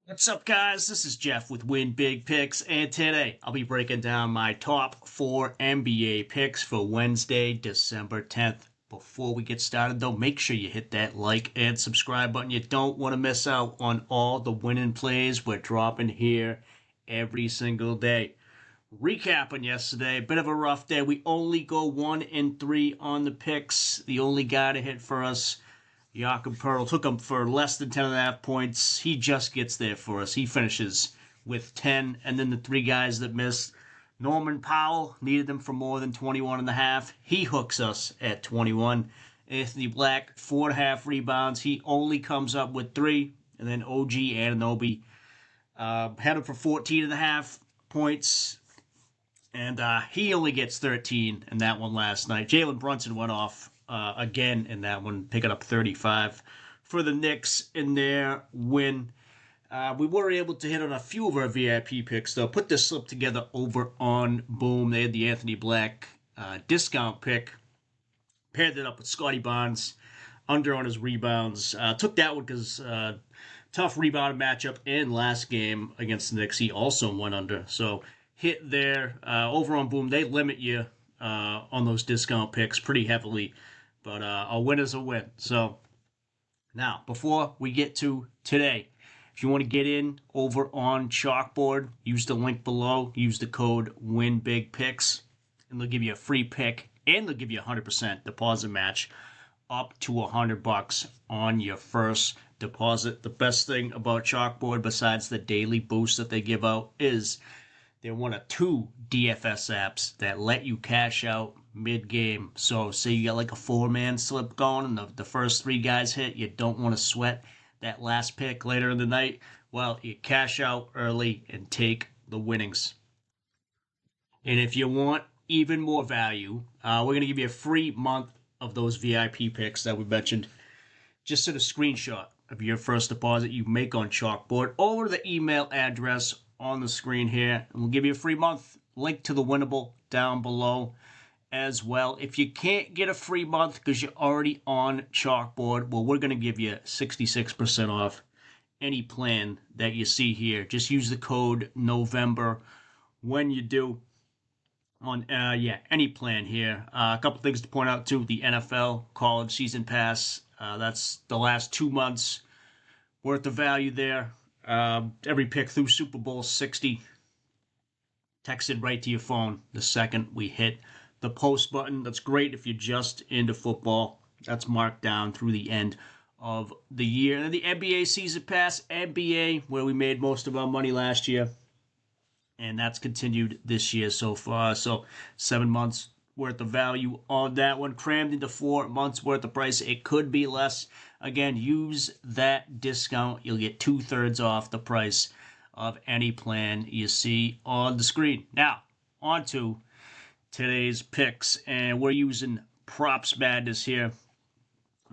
What's up, guys? This is Jeff with WINBIGPICKS, and today I'll be breaking down my top 4 NBA picks for Wednesday, December 10th. Before we get started, though, make sure you hit that like and subscribe button. You don't want to miss out on all the winning plays we're dropping here every single day. Recapping yesterday, a bit of a rough day. We only go 1-3 on the picks. The only guy to hit for us, Jakob Pearl, took him for less than 10.5 points. He just gets there for us. He finishes with 10. And then the three guys that missed, Norman Powell needed them for more than 21.5. He hooks us at 21. Anthony Black, 4.5 rebounds. He only comes up with 3. And then OG Anunoby had him for 14.5 points. And he only gets 13 in that one last night. Jalen Brunson went off again in that one, picking up 35 for the Knicks in their win. We were able to hit on a few of our VIP picks, though. Put this slip together over on Boom. They had the Anthony Black discount pick. Paired it up with Scotty Barnes, under on his rebounds. Took that one because tough rebound matchup in last game against the Knicks. He also went under. So hit there. Over on Boom, they limit you on those discount picks pretty heavily. But a win is a win. So now, before we get to today, if you want to get in over on Chalkboard, use the link below. Use the code WINBIGPICKS, and they'll give you a free pick, and they'll give you a 100% deposit match up to $100 on your first deposit. The best thing about Chalkboard, besides the daily boost that they give out, is they're one of 2 DFS apps that let you cash out mid-game. So say you got like a 4-man slip going and the first 3 guys hit, you don't want to sweat that last pick later in the night. Well, you cash out early and take the winnings. And if you want even more value, we're going to give you a free month of those VIP picks that we mentioned. Just send a screenshot of your first deposit you make on Chalkboard over the email address on the screen here, and we'll give you a free month. Link to the winnable down below as well. If you can't get a free month because you're already on Chalkboard, well, we're going to give you 66% off any plan that you see here. Just use the code November when you do on any plan here. A couple things to point out too: the NFL college season pass. That's the last 2 months worth of value there. Every pick through Super Bowl 60 texted right to your phone the second we hit the post button. That's great if you're just into football. That's marked down through the end of the year. And then the NBA season pass, NBA, where we made most of our money last year, and that's continued this year so far. So 7 months worth of value on that one, crammed into 4 months worth of price. It could be less. Again, use that discount. You'll get 2/3 off the price of any plan you see on the screen. Now, on to today's picks, and we're using Props Madness here,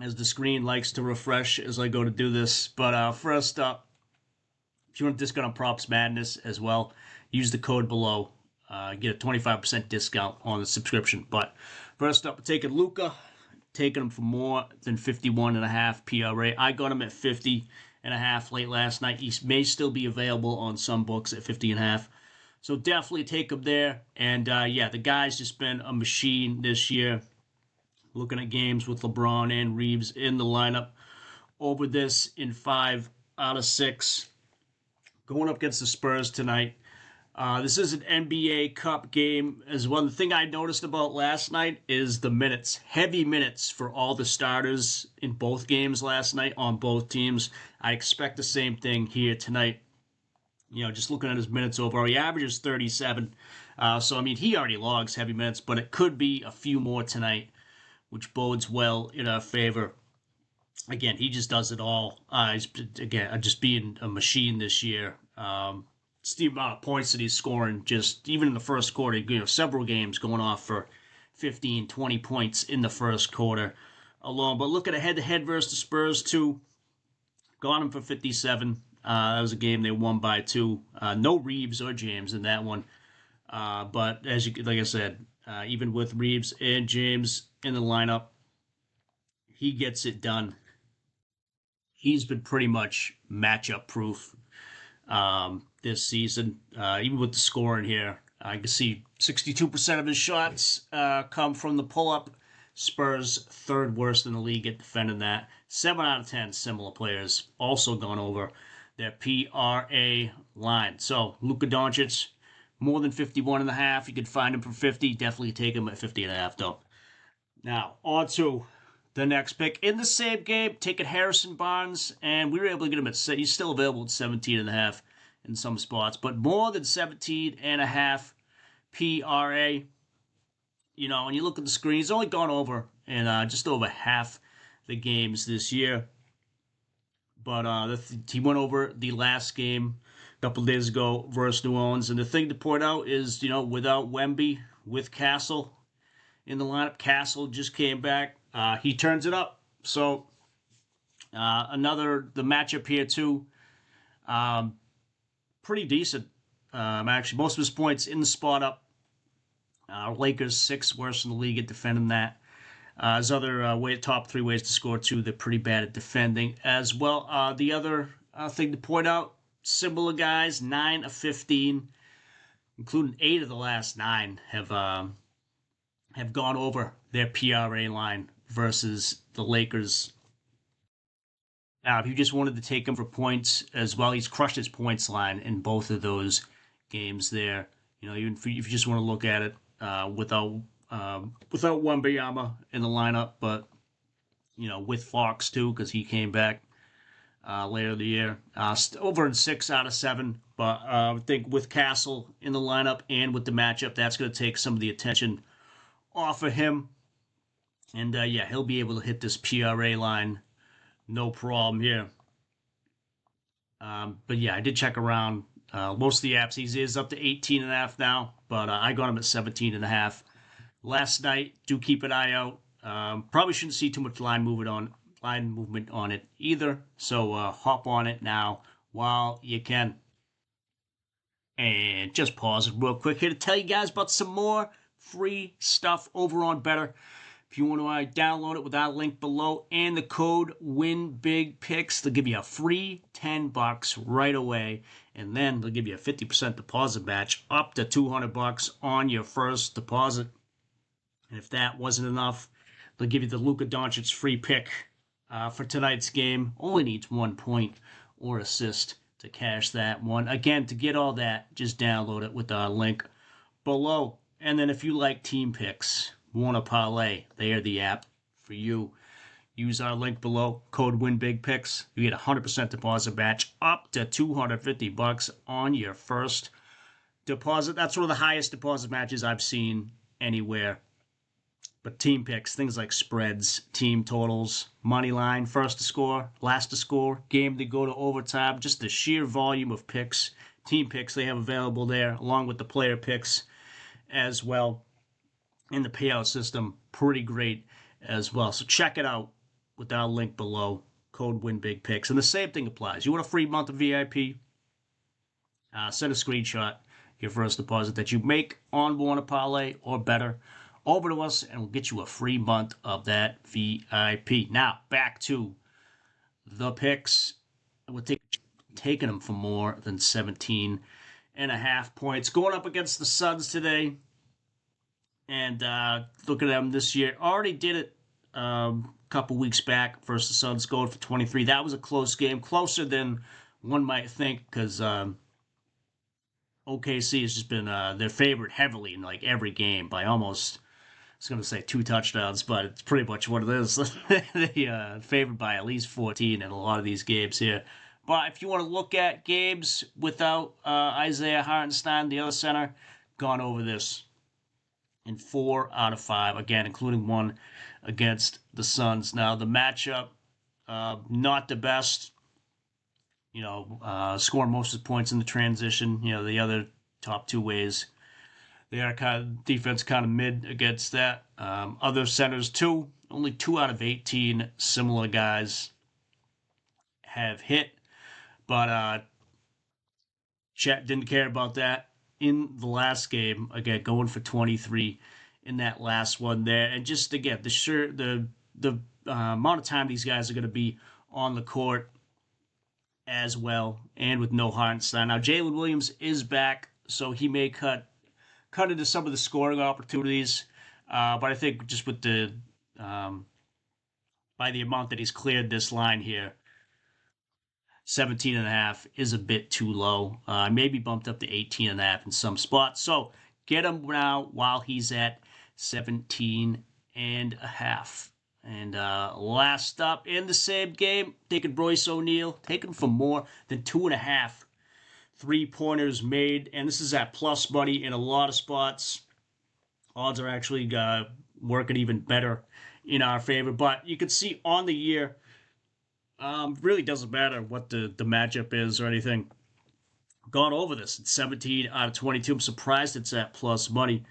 as the screen likes to refresh as I go to do this. But first up, if you want a discount on Props Madness as well, use the code below. Get a 25% discount on the subscription. But first up, we're taking Luka. Taking him for more than 51.5 PRA. I got him at 50.5 late last night. He may still be available on some books at 50.5. So definitely take him there. And the guy's just been a machine this year. Looking at games with LeBron and Reeves in the lineup. Over this in 5 out of 6. Going up against the Spurs tonight. This is an NBA Cup game as well. The thing I noticed about last night is the minutes. Heavy minutes for all the starters in both games last night on both teams. I expect the same thing here tonight. Just looking at his minutes overall, he averages 37. So, I mean, he already logs heavy minutes, but it could be a few more tonight, which bodes well in our favor. Again, he just does it all. He's, just being a machine this year. It's the amount of points that he's scoring, just even in the first quarter. Several games going off for 15, 20 points in the first quarter alone. But look at a head-to-head versus the Spurs, too. Got him for 57. That was a game they won by 2. No Reeves or James in that one. But like I said, even with Reeves and James in the lineup, he gets it done. He's been pretty much matchup proof this season. Even with the scoring here, I can see 62% of his shots come from the pull-up. Spurs, third worst in the league at defending that. 7 out of 10 similar players also gone over their PRA line. So, Luka Doncic, more than 51.5. You could find him for 50. Definitely take him at 50.5, though. Now, on to the next pick. In the same game, taking Harrison Barnes, and we were able to get him at, he's still available at 17.5 in some spots, but more than 17.5 PRA. You know, when you look at the screen, he's only gone over in just over half the games this year. But he went over the last game a couple of days ago versus New Orleans. And the thing to point out is, you know, without Wemby, with Castle in the lineup, Castle just came back. He turns it up. So the matchup here too, pretty decent. Actually, most of his points in the spot up. Lakers 6th worst in the league at defending that. His other top 3 ways to score too. They're pretty bad at defending as well. The other thing to point out, similar guys, 9 of 15, including 8 of the last 9 have gone over their PRA line versus the Lakers. If you just wanted to take him for points as well, he's crushed his points line in both of those games there. You know, even if you just want to look at it without Wembanyama in the lineup, but you know, with Fox too, because he came back later in the year, over in 6 out of 7. But I think with Castle in the lineup and with the matchup, that's going to take some of the attention off of him. And yeah, he'll be able to hit this PRA line, no problem here. But yeah, I did check around. Most of the apps, he is up to 18.5 now, but I got him at 17.5 last night. Do keep an eye out. Probably shouldn't see too much line movement on it either. So hop on it now while you can. And just pause it real quick here to tell you guys about some more free stuff over on Betr. If you want to download it with our link below and the code WINBIGPICKS, they'll give you a free $10 right away, and then they'll give you a 50% deposit match up to $200 on your first deposit. And if that wasn't enough, they'll give you the Luka Doncic free pick for tonight's game. Only needs 1 point or assist to cash that one. Again, to get all that, just download it with our link below. And then if you like team picks, want to parlay, they are the app for you. Use our link below, code WINBIGPICKS. You get a 100% deposit match up to $250 on your first deposit. That's one of the highest deposit matches I've seen anywhere. But team picks, things like spreads, team totals, money line, first to score, last to score, game to go to overtime, just the sheer volume of picks, team picks they have available there, along with the player picks as well. And the payout system, pretty great as well. So check it out with our link below, code WINBIGPICKS. And the same thing applies. You want a free month of VIP? Send a screenshot, your first deposit that you make on Warner Parlay or Betr, over to us, and we'll get you a free month of that VIP. Now, back to the picks. We're taking them for more than 17.5 points. Going up against the Suns today. And look at them this year. Already did it a couple weeks back versus the Suns, going for 23. That was a close game. Closer than one might think, because OKC has just been their favorite heavily in like every game by almost, I was going to say 2 touchdowns, but it's pretty much what it is. They favored by at least 14 in a lot of these games here. But if you want to look at games without Isaiah Hartenstein, the other center, gone over this in 4 out of 5, again, including one against the Suns. Now, the matchup, not the best. You know, scoring most of the points in the transition. You know, the other top 2 ways, they are kind of defense kind of mid against that. Other centers too, only 2 out of 18 similar guys have hit, but Chet didn't care about that in the last game. Again, going for 23 in that last one there, and just again the amount of time these guys are going to be on the court as well, and with no Hartenstein. Now, Jalen Williams is back, so he may cut into some of the scoring opportunities. But I think just with the by the amount that he's cleared this line here, 17.5 is a bit too low. Maybe bumped up to 18.5 in some spots. So get him now while he's at 17.5. And last up in the same game, taking Royce O'Neal, taking for more than 2.5 3-pointers made. And this is at plus money in a lot of spots. Odds are actually working even better in our favor. But you can see on the year, really doesn't matter what the matchup is or anything. Gone over this. It's 17 out of 22. I'm surprised it's at plus money.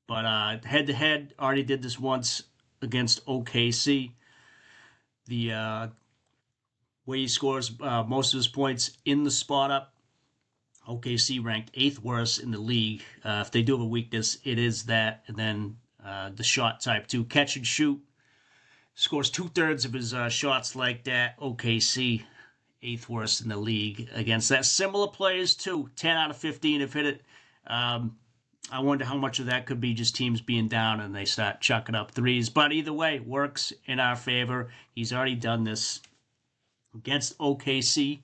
But head-to-head, already did this once against OKC. The way he scores most of his points in the spot up. OKC ranked 8th worst in the league. If they do have a weakness, it is that. And then the shot type too. Catch and shoot. Scores 2/3 of his shots like that. OKC, 8th worst in the league against that. Similar players too. 10 out of 15 have hit it. I wonder how much of that could be just teams being down and they start chucking up threes. But either way, works in our favor. He's already done this against OKC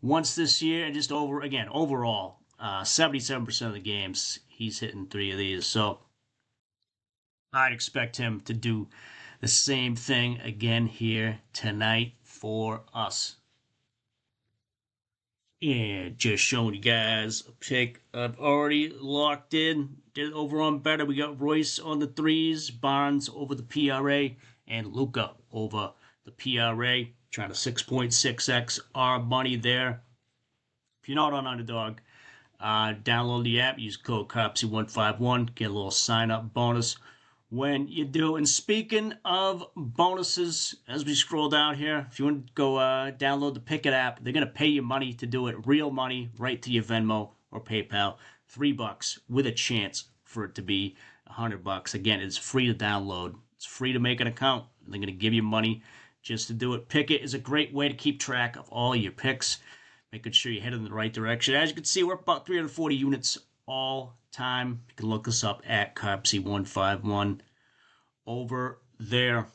once this year. And just overall, 77% of the games, he's hitting 3 of these. So I'd expect him to do the same thing again here tonight for us. And just showing you guys a pick I've already locked in. Did it over on Betr. We got Royce on the threes, Barnes over the PRA, and Luka over the PRA. Trying to 6.6x our money there. If you're not on Underdog, download the app. Use code COPSY151. Get a little sign-up bonus when you do. And speaking of bonuses, as we scroll down here, if you want to go download the Pickett app, they're going to pay you money to do it, real money, right to your Venmo or PayPal. $3 with a chance for it to be $100. Again, it's free to download. It's free to make an account. They're going to give you money just to do it. Pickett is a great way to keep track of all your picks, making sure you're heading in the right direction. As you can see, we're about 340 units all time. You can look us up at COPSY151 over there.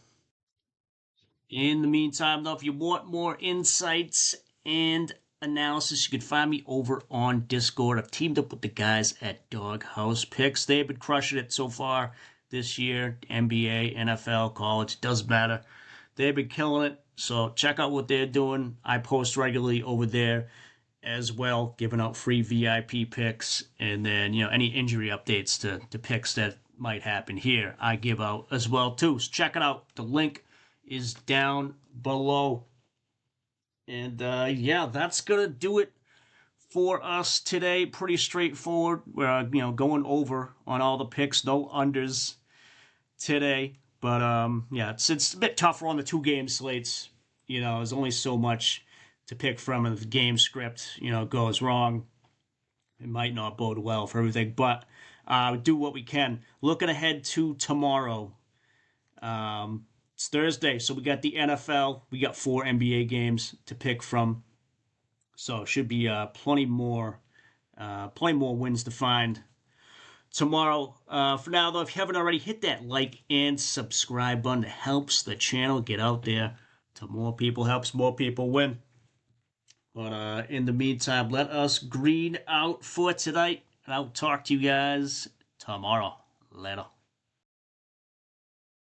In the meantime, though, if you want more insights and analysis, you can find me over on Discord. I've teamed up with the guys at Doghouse Picks. They've been crushing it so far this year. NBA, NFL, college, doesn't matter. They've been killing it. So check out what they're doing. I post regularly over there as well, giving out free VIP picks, and then any injury updates to picks that might happen here, I give out as well too. So check it out. The link is down below. And yeah, that's gonna do it for us today. Pretty straightforward. We're going over on all the picks, no unders today. But yeah, it's a bit tougher on the 2-game slates. There's only so much to pick from, and if the game script, goes wrong, it might not bode well for everything. But do what we can. Looking ahead to tomorrow. It's Thursday, so we got the NFL. We got 4 NBA games to pick from. So it should be plenty more wins to find tomorrow. For now, though, if you haven't already, hit that like and subscribe button. It helps the channel get out there to more people, helps more people win. But in the meantime, let us green out for tonight, and I'll talk to you guys tomorrow. Later.